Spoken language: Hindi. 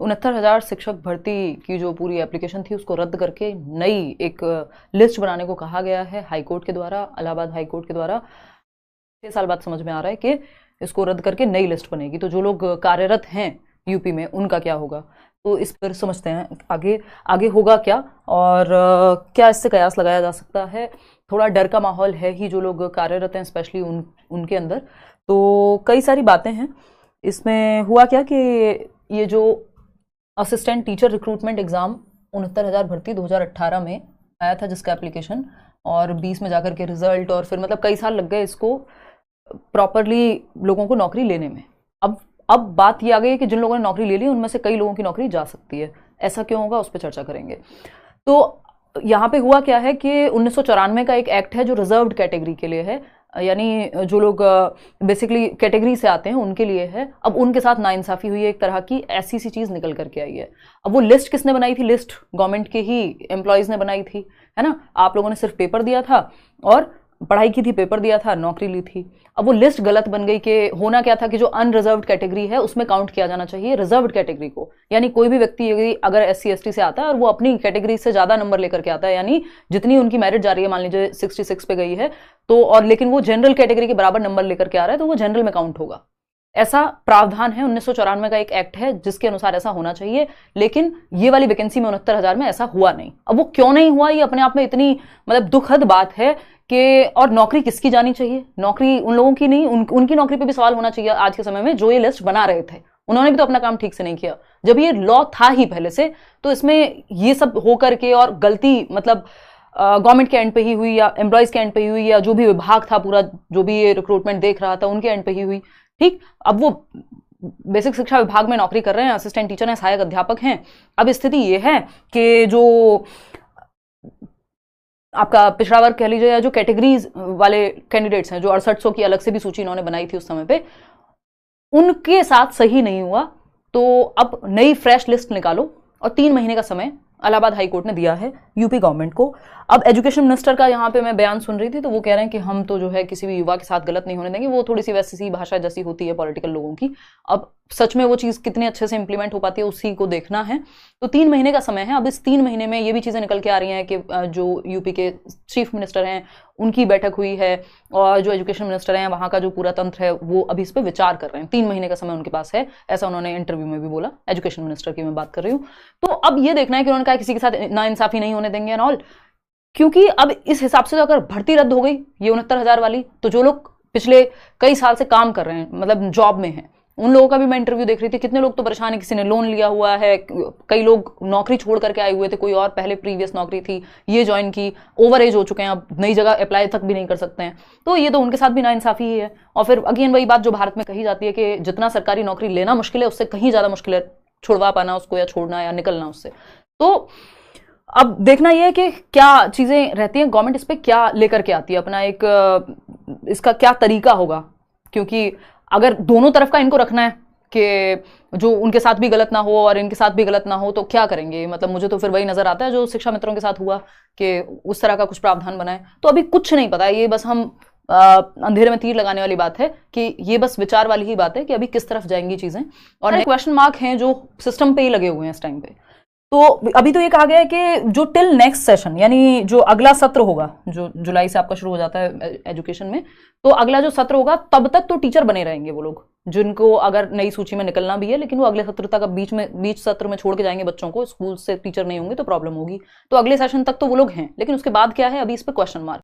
69,000 शिक्षक भर्ती की जो पूरी एप्लीकेशन थी उसको रद्द करके नई एक लिस्ट बनाने को कहा गया है हाईकोर्ट के द्वारा, इलाहाबाद हाईकोर्ट के द्वारा। 6 साल बाद समझ में आ रहा है कि इसको रद्द करके नई लिस्ट बनेगी। तो जो लोग कार्यरत हैं यूपी में उनका क्या होगा, तो इस पर समझते हैं आगे आगे होगा क्या और क्या इससे कयास लगाया जा सकता है। थोड़ा डर का माहौल है ही जो लोग कार्यरत हैं, स्पेशली उनके अंदर। तो कई सारी बातें हैं इसमें। हुआ क्या कि ये जो असिस्टेंट टीचर रिक्रूटमेंट एग्ज़ाम 69,000 भर्ती 2018 में आया था जिसका एप्लीकेशन, और 20 में जाकर के रिजल्ट, और फिर मतलब कई साल लग गए इसको प्रॉपरली लोगों को नौकरी लेने में। अब बात ये आ गई है कि जिन लोगों ने नौकरी ले ली उनमें से कई लोगों की नौकरी जा सकती है। ऐसा क्यों होगा उस पर चर्चा करेंगे। तो यहाँ पे हुआ क्या है कि 1994 का एक एक्ट है जो रिजर्व्ड कैटेगरी के लिए है, यानी जो लोग बेसिकली कैटेगरी से आते हैं उनके लिए है। अब उनके साथ नाइंसाफी हुई है एक तरह की, ऐसी सी चीज़ निकल करके आई है। अब वो लिस्ट किसने बनाई थी? लिस्ट गवर्नमेंट के ही एम्प्लॉयज़ ने बनाई थी, है ना। आप लोगों ने सिर्फ पेपर दिया था और पढ़ाई की थी, पेपर दिया था, नौकरी ली थी। अब वो लिस्ट गलत बन गई कि होना क्या था कि जो अनरिजर्व्ड कैटेगरी है उसमें काउंट किया जाना चाहिए रिजर्व्ड कैटेगरी को। यानी कोई भी व्यक्ति अगर SC ST से आता है और वो अपनी कैटेगरी से ज़्यादा नंबर लेकर के आता है, यानी जितनी उनकी मेरिट जा रही है, मान लीजिए 66 पे गई है तो, और लेकिन वो जनरल कैटेगरी के बराबर नंबर लेकर के आ रहा है तो वो जनरल में काउंट होगा। ऐसा प्रावधान है, 1994 का एक एक्ट है जिसके अनुसार ऐसा होना चाहिए। लेकिन ये वाली वैकेंसी में 69,000 में ऐसा हुआ नहीं। अब वो क्यों नहीं हुआ, ये अपने आप में इतनी मतलब दुखद बात है कि, और नौकरी किसकी जानी चाहिए? नौकरी उन लोगों की नहीं, उनकी नौकरी पे भी सवाल होना चाहिए आज के समय में जो ये लिस्ट बना रहे थे। उन्होंने भी तो अपना काम ठीक से नहीं किया जब ये लॉ था ही पहले से। तो इसमें ये सब हो करके, और गलती मतलब गवर्नमेंट के एंड पे ही हुई या एम्प्लॉयज के एंड पे ही हुई, या जो भी विभाग था पूरा जो भी ये रिक्रूटमेंट देख रहा था उनके एंड पे ही हुई। ठीक, अब वो बेसिक शिक्षा विभाग में नौकरी कर रहे हैं, असिस्टेंट टीचर हैं, सहायक अध्यापक हैं। अब स्थिति ये है कि जो आपका पिछड़ा वर्ग कह लीजिए, या जो कैटेगरीज वाले कैंडिडेट्स हैं, जो 6800 की अलग से भी सूची इन्होंने बनाई थी उस समय पे, उनके साथ सही नहीं हुआ। तो अब नई फ्रेश लिस्ट निकालो, और 3 महीने का समय इलाहाबाद हाई कोर्ट ने दिया है यूपी गवर्नमेंट को। अब एजुकेशन मिनिस्टर का यहाँ पे मैं बयान सुन रही थी तो वो कह रहे हैं कि हम तो जो है किसी भी युवा के साथ गलत नहीं होने देंगे। वो थोड़ी सी वैसी सी भाषा जैसी होती है पॉलिटिकल लोगों की। अब सच में वो चीज़ कितने अच्छे से इंप्लीमेंट हो पाती है उसी को देखना है। तो 3 महीने का समय है। अब इस 3 महीने में ये भी चीज़ें निकल के आ रही हैं कि जो यूपी के चीफ मिनिस्टर हैं उनकी बैठक हुई है, और जो एजुकेशन मिनिस्टर हैं वहाँ का जो पूरा तंत्र है वो अभी इस पर विचार कर रहे हैं। 3 महीने का समय उनके पास है, ऐसा उन्होंने इंटरव्यू में भी बोला। एजुकेशन मिनिस्टर की मैं बात कर रही हूँ। तो अब ये देखना है कि उन्होंने कहा किसी के साथ नाइंसाफी नहीं होने देंगे एंड ऑल, क्योंकि अब इस हिसाब से तो अगर भर्ती रद्द हो गई ये 69,000 वाली, तो जो लोग पिछले कई साल से काम कर रहे हैं, मतलब जॉब में हैं, उन लोगों का भी मैं इंटरव्यू देख रही थी। कितने लोग तो परेशान है, किसी ने लोन लिया हुआ है, कई लोग नौकरी छोड़ करके आए हुए थे, कोई और पहले प्रीवियस नौकरी थी ये ज्वाइन की, ओवर एज हो चुके हैं, अब नई जगह अप्लाई तक भी नहीं कर सकते हैं। तो ये तो उनके साथ भी नाइंसाफी ही है। और फिर अगेन वही बात जो भारत में कही जाती है कि जितना सरकारी नौकरी लेना मुश्किल है उससे कहीं ज़्यादा मुश्किल है छुड़वा पाना उसको, या छोड़ना या निकलना उससे। तो अब देखना यह है कि क्या चीज़ें रहती हैं, गवर्नमेंट इस पर क्या लेकर के आती है, अपना एक इसका क्या तरीका होगा। क्योंकि अगर दोनों तरफ का इनको रखना है कि जो उनके साथ भी गलत ना हो और इनके साथ भी गलत ना हो, तो क्या करेंगे। मतलब मुझे तो फिर वही नजर आता है जो शिक्षा मित्रों के साथ हुआ कि उस तरह का कुछ प्रावधान बनाए। तो अभी कुछ नहीं पता है, ये बस हम अंधेरे में तीर लगाने वाली बात है कि ये बस विचार वाली ही बात है कि अभी किस तरफ जाएंगी चीजें। और क्वेश्चन मार्क हैं जो सिस्टम पे ही लगे हुए हैं इस टाइम पे। तो अभी तो ये कहा गया है कि जो टिल नेक्स्ट सेशन, यानी जो अगला सत्र होगा, जो जुलाई से आपका शुरू हो जाता है एजुकेशन में, तो अगला जो सत्र होगा तब तक तो टीचर बने रहेंगे वो लोग, जिनको अगर नई सूची में निकलना भी है, लेकिन वो अगले सत्र तक, अब बीच सत्र में छोड़ के जाएंगे बच्चों को, स्कूल से टीचर नहीं होंगे तो प्रॉब्लम होगी। तो अगले सेशन तक तो वो लोग हैं, लेकिन उसके बाद क्या है अभी इस पर क्वेश्चन मार्क।